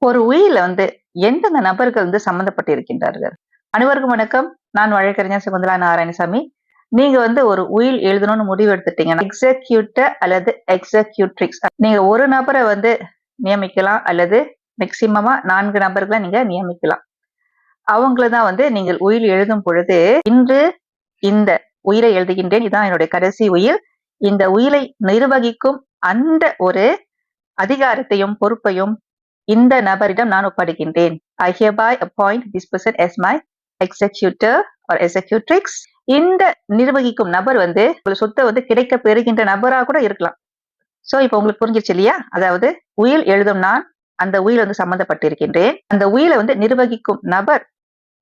ஒரு உயில்ல எந்தெந்த நபர்கள் சம்பந்தப்பட்டு இருக்கின்றார்கள்? அனைவருக்கும் வணக்கம். நான் வழக்கறிஞர் சகுந்தலா நாராயணசாமி. நீங்க ஒரு உயில் எழுதணும்னு முடிவு எடுத்துட்டீங்கன்னா, எக்ஸிக்யூட்டர் அல்லது எக்ஸிக்யூட்ரிக்ஸ் நீங்க ஒரு நபரை நியமிக்கலாம் அல்லது மேக்சிமமா 4 நபர்களை நீங்க நியமிக்கலாம். அவங்கள தான் நீங்கள் உயில் எழுதும் பொழுது, இன்று இந்த உயிரை எழுதுகின்றேன். இதான் என்னுடைய கடைசி உயில். இந்த உயிலை நிர்வகிக்கும் அந்த ஒரு அதிகாரத்தையும் பொறுப்பையும் இந்த நபரிடம் நான் ஒப்படைக்கின்றேன். I hereby appoint this person as my executor or executrix. இந்த நிர்வகிக்கும் நபர் சொத்தை கிடைக்க பெறுகின்ற நபரா கூட இருக்கலாம். சோ இப்ப உங்களுக்கு புரிஞ்சிருச்சு இல்லையா? அதாவது உயில் எழுதும் நான் அந்த உயில் சம்பந்தப்பட்டிருக்கின்றேன். அந்த உயிலை நிர்வகிக்கும் நபர்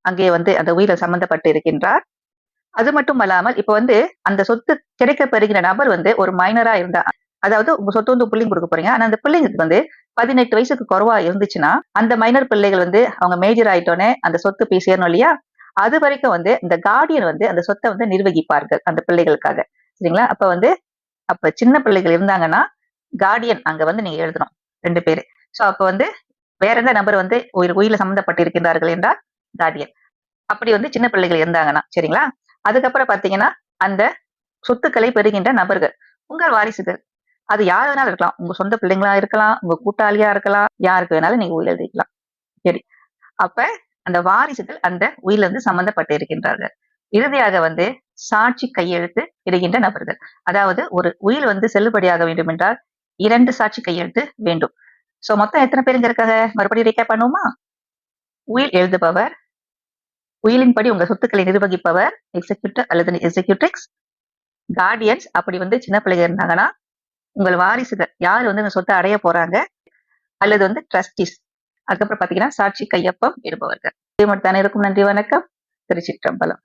அங்கே அந்த உயில சம்பந்தப்பட்டு இருக்கின்றார். அது மட்டும் அல்லாமல் இப்ப அந்த சொத்து கிடைக்க பெறுகிற நபர் ஒரு மைனரா இருந்தா, அதாவது உங்க சொத்து பிள்ளைங்க கொடுக்க போறீங்க. ஆனா அந்த பிள்ளைங்களுக்கு 18 வயசுக்கு குறைவா இருந்துச்சுன்னா, அந்த மைனர் பிள்ளைகள் அவங்க மேஜர் ஆயிட்டோன்னே அந்த சொத்து போய் சேரணும் இல்லையா? அது வரைக்கும் இந்த கார்டியன் அந்த சொத்தை நிர்வகிப்பார்கள் அந்த பிள்ளைகளுக்காக. சரிங்களா? அப்ப சின்ன பிள்ளைகள் இருந்தாங்கன்னா கார்டியன் அங்க நீங்க எழுதணும் 2 பேரு. சோ அப்ப வேற எந்த நபர் உயில சம்பந்தப்பட்டிருக்கின்றார்கள் என்றால் கார்டியன். அப்படி சின்ன பிள்ளைகள் இருந்தாங்கன்னா, சரிங்களா? அதுக்கப்புறம் பாத்தீங்கன்னா அந்த சொத்துக்களை பெறுகின்ற நபர்கள் உங்கள் வாரிசுகள். அது யார் வேணாலும் இருக்கலாம். உங்க சொந்த பிள்ளைங்களா இருக்கலாம், உங்க கூட்டாளியா இருக்கலாம், யாருக்கு வேணாலும் நீங்க உயில் எழுதிக்கலாம். சரி, அப்ப அந்த வாரிசுகள் அந்த உயில சம்பந்தப்பட்டு இருக்கின்றார்கள். இறுதியாக சாட்சி கையெழுத்து இடுகின்ற நபர்கள். அதாவது ஒரு உயில் செல்லுபடியாக வேண்டும் என்றால் 2 சாட்சி கையெழுத்து வேண்டும். சோ மொத்தம் எத்தனை பேருங்க இருக்காங்க? மறுபடியும் ரீகேப் பண்ணுவோமா? உயில் எழுதுபவர், உயிலின்படி உங்க சொத்துக்களை நிர்வகிப்பவர் எக்ஸிக்யூட்டர் அல்லது எக்ஸிக்யூட்ரிக்ஸ், கார்டியன்ஸ் அப்படி சின்ன பிள்ளைங்க இருந்தாங்கன்னா உங்கள் வாரிசுகள் யார் இந்த சொத்தை அடைய போறாங்க, அல்லது ட்ரஸ்டிஸ். அதுக்கப்புறம் பாத்தீங்கன்னா சாட்சி கையொப்பம் இடுபவர்கள். இது மட்டும் தானே இருக்கும். நன்றி, வணக்கம். திருச்சிற்றம்பலம்.